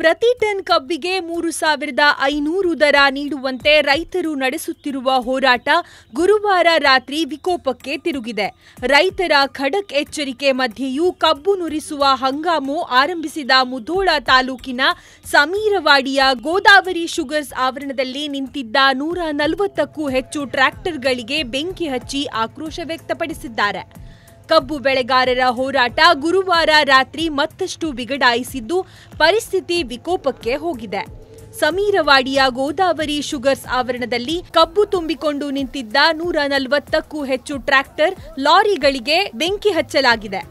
ಪ್ರತಿ ಟನ್ ಕಬ್ಬಿಗೆ 3,500 ದರ ನೀಡುವಂತೆ ರೈತರು ನಡೆಸುತ್ತಿರುವ ಹೋರಾಟ ಗುರುವಾರ ರಾತ್ರಿ ವಿಕೋಪಕ್ಕೆ ತಿರುಗಿದೆ. ರೈತರ ಖಡಕ್ ಎಚ್ಚರಿಕೆ ಮಧ್ಯೆಯೂ ಕಬ್ಬು ನುರಿಸುವ ಹಂಗಾಮು ಆರಂಭಿಸಿದ ಮುಧೋಳ ತಾಲೂಕಿನ ಸಮೀರವಾಡಿಯ ಗೋದಾವರಿ ಶುಗರ್ಸ್ ಆವರಣದಲ್ಲಿ ನಿಂತಿದ್ದ 140ಕ್ಕೂ ಹೆಚ್ಚು ಟ್ರ್ಯಾಕ್ಟರ್ಗಳಿಗೆ ಬೆಂಕಿ ಹಚ್ಚಿ ಆಕ್ರೋಶ ವ್ಯಕ್ತಪಡಿಸಿದ್ದಾರೆ. ಕಬ್ಬು ಬೆಳೆಗಾರರ ಹೋರಾಟ ಗುರುವಾರ ರಾತ್ರಿ ಮತ್ತಷ್ಟು ಬಿಗಡಾಯಿಸಿದ್ದು ಪರಿಸ್ಥಿತಿ ವಿಕೋಪಕ್ಕೆ ಹೋಗಿದೆ. ಸಮೀರವಾಡಿಯ ಗೋದಾವರಿ ಶುಗರ್ಸ್ ಆವರಣದಲ್ಲಿ ಕಬ್ಬು ತುಂಬಿಕೊಂಡು ನಿಂತಿದ್ದ 140ಕ್ಕೂ ಹೆಚ್ಚು ಟ್ರ್ಯಾಕ್ಟರ್, ಲಾರಿಗಳಿಗೆ ಬೆಂಕಿ ಹಚ್ಚಲಾಗಿದೆ.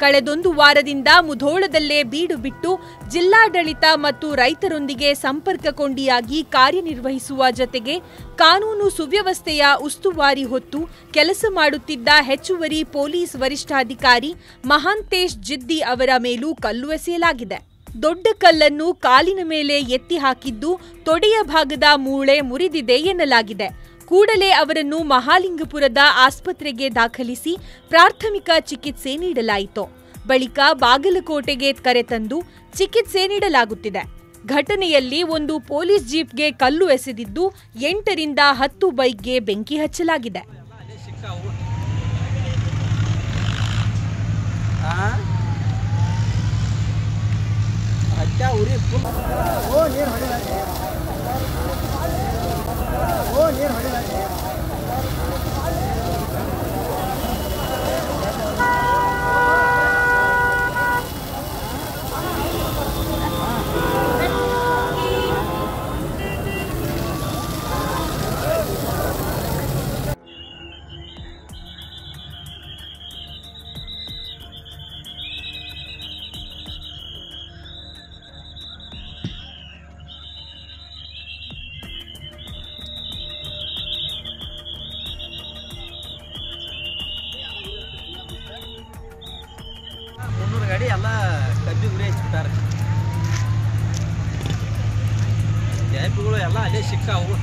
ಕಳೆದೊಂದು ವಾರದಿಂದ ಮುಧೋಳದಲ್ಲೇ ಬೀಡು ಬಿಟ್ಟು ಜಿಲ್ಲಾಡಳಿತ ಮತ್ತು ರೈತರೊಂದಿಗೆ ಸಂಪರ್ಕ ಕೊಂಡಿಯಾಗಿ ಕಾರ್ಯನಿರ್ವಹಿಸುವ ಜತೆಗೆ ಕಾನೂನು ಸುವ್ಯವಸ್ಥೆಯ ಉಸ್ತುವಾರಿ ಹೊತ್ತು ಕೆಲಸ ಮಾಡುತ್ತಿದ್ದ ಹೆಚ್ಚುವರಿ ಪೊಲೀಸ್ ವರಿಷ್ಠಾಧಿಕಾರಿ ಮಹಾಂತೇಶ್ ಜಿದ್ದಿ ಅವರ ಮೇಲೂ ಕಲ್ಲು ಎಸೆಯಲಾಗಿದೆ. ದೊಡ್ಡ ಕಲ್ಲನ್ನು ಕಾಲಿನ ಮೇಲೆ ಎತ್ತಿ ಹಾಕಿದ್ದು ತೊಡೆಯ ಭಾಗದ ಮೂಳೆ ಮುರಿದಿದೆ ಎನ್ನಲಾಗಿದೆ. ಕೂಡಲೇ ಅವರನ್ನು ಮಹಾಲಿಂಗಪುರದ ಆಸ್ಪತ್ರೆಗೆ ದಾಖಲಿಸಿ ಪ್ರಾಥಮಿಕ ಚಿಕಿತ್ಸೆ ನೀಡಲಾಯಿತು. ಬಳಿಕ ಬಾಗಲಕೋಟೆಗೆ ಕರೆತಂದು ಚಿಕಿತ್ಸೆ ನೀಡಲಾಗುತ್ತಿದೆ. ಘಟನೆಯಲ್ಲಿ ಒಂದು ಪೊಲೀಸ್ ಜೀಪ್ಗೆ ಕಲ್ಲು ಎಸೆದಿದ್ದು 8 ರಿಂದ 10 ಬೈಕ್ಗೆ ಬೆಂಕಿ ಹಚ್ಚಲಾಗಿದೆ. ಗಾಡಿ ಎಲ್ಲ ಕಬ್ಬಿ ಗುರಿ ಹಚ್ಚಿಬಿಟ್ಟಾರೆ. ಗ್ಯಾಪ್ಗಳು ಎಲ್ಲ ಅಲ್ಲೇ ಸಿಕ್ಕಾವು.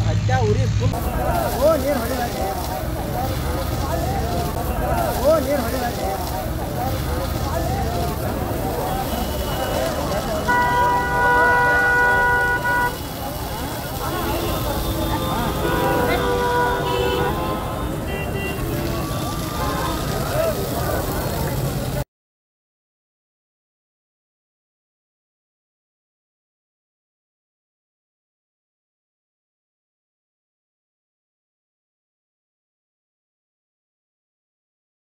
ಹಚ್ಚ ಉರಿ ಫುಲ್.